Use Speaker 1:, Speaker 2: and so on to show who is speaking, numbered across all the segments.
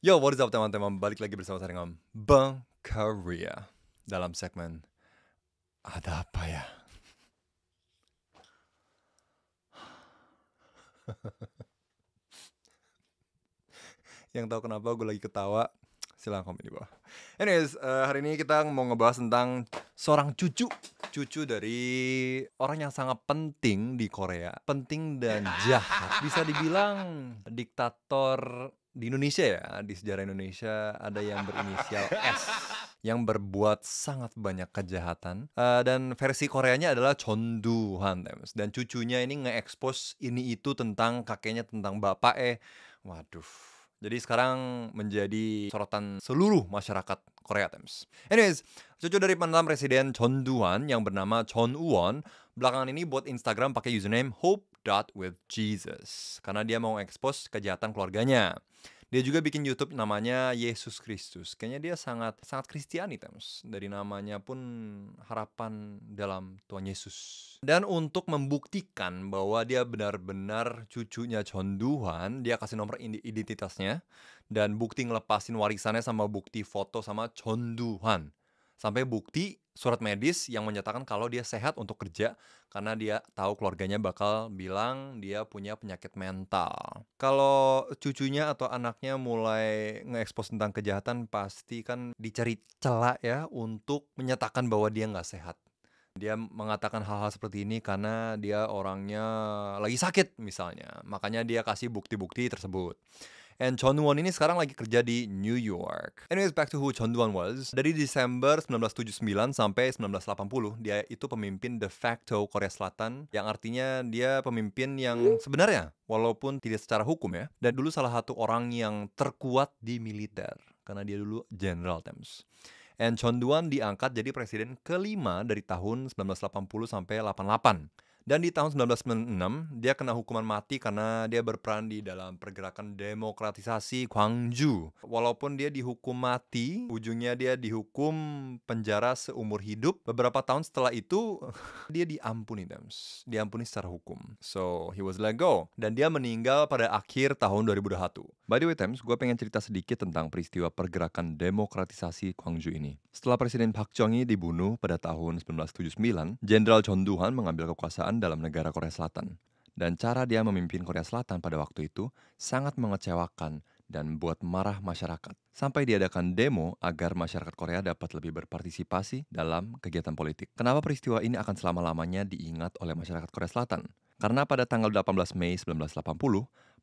Speaker 1: Yo, what is up teman-teman? Balik lagi bersama saya dengan Bang Karya dalam segmen Ada Apa Ya? Yang tahu kenapa gue lagi ketawa, silahkan komen di bawah. Anyways, hari ini kita mau ngebahas tentang seorang cucu dari orang yang sangat penting di Korea. Penting dan jahat. Bisa dibilang diktator di Indonesia ya. Di sejarah Indonesia ada yang berinisial S, yang berbuat sangat banyak kejahatan. Dan versi Koreanya adalah Chondu-han. Dan cucunya ini nge-expose ini itu tentang kakeknya, tentang bapak. Waduh. Jadi sekarang menjadi sorotan seluruh masyarakat Korea Times. Anyways, cucu dari mantan presiden Chon Doo-hwan yang bernama Chon Woo-won belakangan ini buat Instagram pakai username hope.withjesus karena dia mau expose kejahatan keluarganya. Dia juga bikin YouTube namanya Yesus Kristus. Kayaknya dia sangat Kristiani, Tems. Dari namanya pun harapan dalam Tuhan Yesus. Dan untuk membuktikan bahwa dia benar-benar cucunya Chon Doo-hwan, dia kasih nomor identitasnya dan bukti ngelepasin warisannya sama bukti foto sama Chon Doo-hwan. Sampai bukti surat medis yang menyatakan kalau dia sehat untuk kerja karena dia tahu keluarganya bakal bilang dia punya penyakit mental. Kalau cucunya atau anaknya mulai nge-expose tentang kejahatan, pasti kan dicari celah ya untuk menyatakan bahwa dia nggak sehat. Dia mengatakan hal-hal seperti ini karena dia orangnya lagi sakit misalnya. Makanya dia kasih bukti-bukti tersebut. And Chon Won ini sekarang lagi kerja di New York. Anyways, back to who Chon Won was. Dari Desember 1979 sampai 1980, dia itu pemimpin de facto Korea Selatan, yang artinya dia pemimpin yang sebenarnya, walaupun tidak secara hukum ya. Dan dulu salah satu orang yang terkuat di militer, karena dia dulu General Tems. And Chon Doo-hwan diangkat jadi presiden kelima dari tahun 1980 sampai 88. Dan di tahun 1996, dia kena hukuman mati karena dia berperan di dalam pergerakan demokratisasi Gwangju. Walaupun dia dihukum mati, ujungnya dia dihukum penjara seumur hidup. Beberapa tahun setelah itu, dia diampuni, Dems. Diampuni secara hukum. So, he was let go. Dan dia meninggal pada akhir tahun 2021. By the way, Dems, gue pengen cerita sedikit tentang peristiwa pergerakan demokratisasi Gwangju ini. Setelah Presiden Park Chung-hee dibunuh pada tahun 1979, Jenderal Chon Doo-hwan mengambil kekuasaan dalam negara Korea Selatan. Dan cara dia memimpin Korea Selatan pada waktu itu sangat mengecewakan dan buat marah masyarakat. Sampai diadakan demo agar masyarakat Korea dapat lebih berpartisipasi dalam kegiatan politik. Kenapa peristiwa ini akan selama-lamanya diingat oleh masyarakat Korea Selatan? Karena pada tanggal 18 Mei 1980,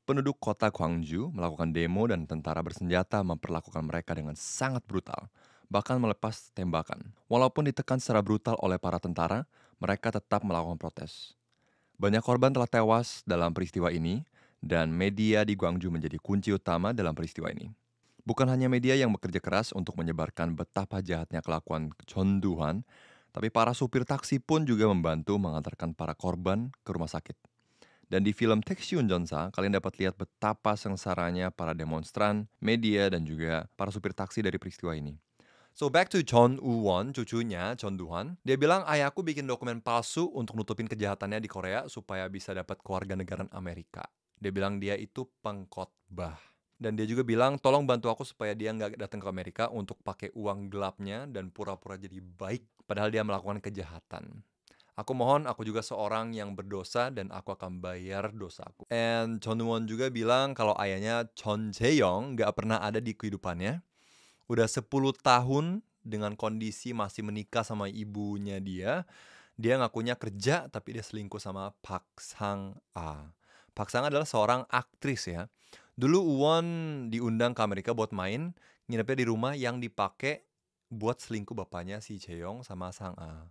Speaker 1: penduduk kota Gwangju melakukan demo dan tentara bersenjata memperlakukan mereka dengan sangat brutal, bahkan melepas tembakan. Walaupun ditekan secara brutal oleh para tentara, mereka tetap melakukan protes. Banyak korban telah tewas dalam peristiwa ini, dan media di Gwangju menjadi kunci utama dalam peristiwa ini. Bukan hanya media yang bekerja keras untuk menyebarkan betapa jahatnya kelakuan Chon Doo-hwan, tapi para supir taksi pun juga membantu mengantarkan para korban ke rumah sakit. Dan di film Taeksi Unjeonsa, kalian dapat lihat betapa sengsaranya para demonstran, media, dan juga para supir taksi dari peristiwa ini. So back to Chon Woo-won, cucunya Chon Doo-hwan. Dia bilang ayahku bikin dokumen palsu untuk nutupin kejahatannya di Korea supaya bisa dapat kewarganegaraan Amerika. Dia bilang dia itu pengkhotbah. Dan dia juga bilang tolong bantu aku supaya dia nggak datang ke Amerika untuk pakai uang gelapnya dan pura-pura jadi baik padahal dia melakukan kejahatan. Aku mohon, aku juga seorang yang berdosa dan aku akan bayar dosaku. And Chon Woo-won juga bilang kalau ayahnya Chon Jae-yong nggak pernah ada di kehidupannya. Udah 10 tahun dengan kondisi masih menikah sama ibunya dia. Dia ngakunya kerja tapi dia selingkuh sama Park Sang-a. Park Sang-a adalah seorang aktris ya. Dulu Won diundang ke Amerika buat main, nginepnya di rumah yang dipakai buat selingkuh bapaknya si Jae-yong sama Sang-a.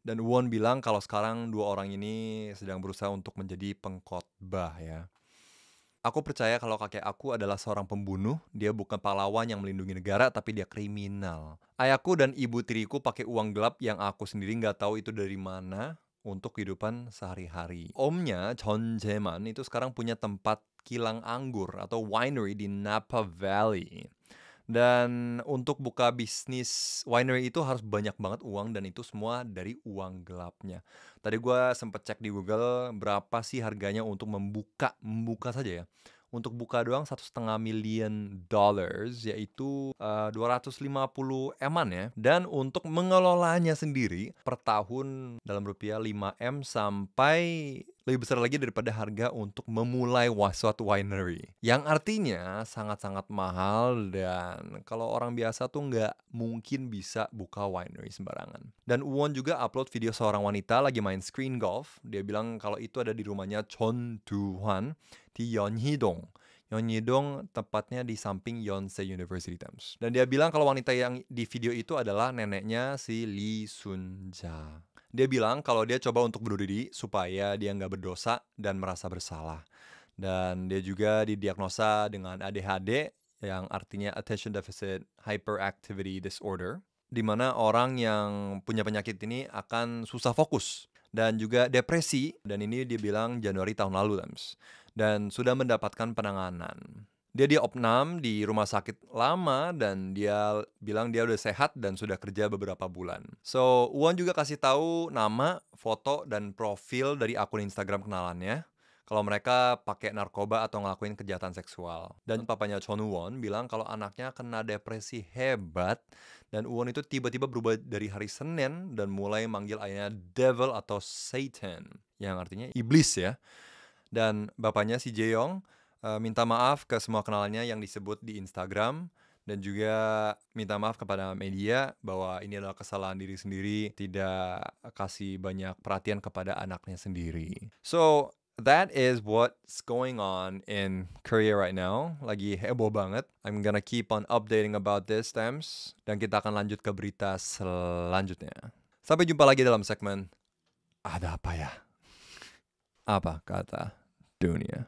Speaker 1: Dan Won bilang kalau sekarang dua orang ini sedang berusaha untuk menjadi pengkhotbah ya. Aku percaya kalau kakek aku adalah seorang pembunuh, dia bukan pahlawan yang melindungi negara, tapi dia kriminal. Ayahku dan ibu tiriku pakai uang gelap yang aku sendiri nggak tahu itu dari mana untuk kehidupan sehari-hari. Omnya, Chon Jae-man, itu sekarang punya tempat kilang anggur atau winery di Napa Valley. Dan untuk buka bisnis winery itu harus banyak banget uang dan itu semua dari uang gelapnya. Tadi gue sempet cek di Google berapa sih harganya untuk membuka saja ya. untuk buka doang $1,5 million, yaitu 250 M-an ya. Dan untuk mengelolanya sendiri per tahun dalam rupiah 5 M sampai lebih besar lagi daripada harga untuk memulai suatu winery. Yang artinya sangat-sangat mahal dan kalau orang biasa tuh nggak mungkin bisa buka winery sembarangan. Dan Won juga upload video seorang wanita lagi main screen golf. Dia bilang kalau itu ada di rumahnya Chon Do-hwan di Yeonhee-dong. Yeonhee-dong tepatnya di samping Yonsei University Thames. Dan dia bilang kalau wanita yang di video itu adalah neneknya si Lee Sun-ja. Dia bilang kalau dia coba untuk bunuh diri supaya dia nggak berdosa dan merasa bersalah. Dan dia juga didiagnosa dengan ADHD yang artinya Attention Deficit Hyperactivity Disorder, di mana orang yang punya penyakit ini akan susah fokus dan juga depresi, dan ini dia bilang Januari tahun lalu, dan sudah mendapatkan penanganan. Dia diopnam di rumah sakit lama dan dia bilang dia udah sehat dan sudah kerja beberapa bulan. So, Won juga kasih tahu nama, foto, dan profil dari akun Instagram kenalannya kalau mereka pakai narkoba atau ngelakuin kejahatan seksual. Dan papanya Chon Won bilang kalau anaknya kena depresi hebat dan Won itu tiba-tiba berubah dari hari Senin dan mulai manggil ayahnya devil atau Satan, yang artinya iblis ya. Dan bapaknya si Jae-young minta maaf ke semua kenalannya yang disebut di Instagram dan juga minta maaf kepada media bahwa ini adalah kesalahan diri sendiri, tidak kasih banyak perhatian kepada anaknya sendiri. So, that is what's going on in Korea right now. Lagi heboh banget. I'm gonna keep on updating about this, Thames. Dan kita akan lanjut ke berita selanjutnya. Sampai jumpa lagi dalam segmen Ada Apa Ya? Apa kata dunia?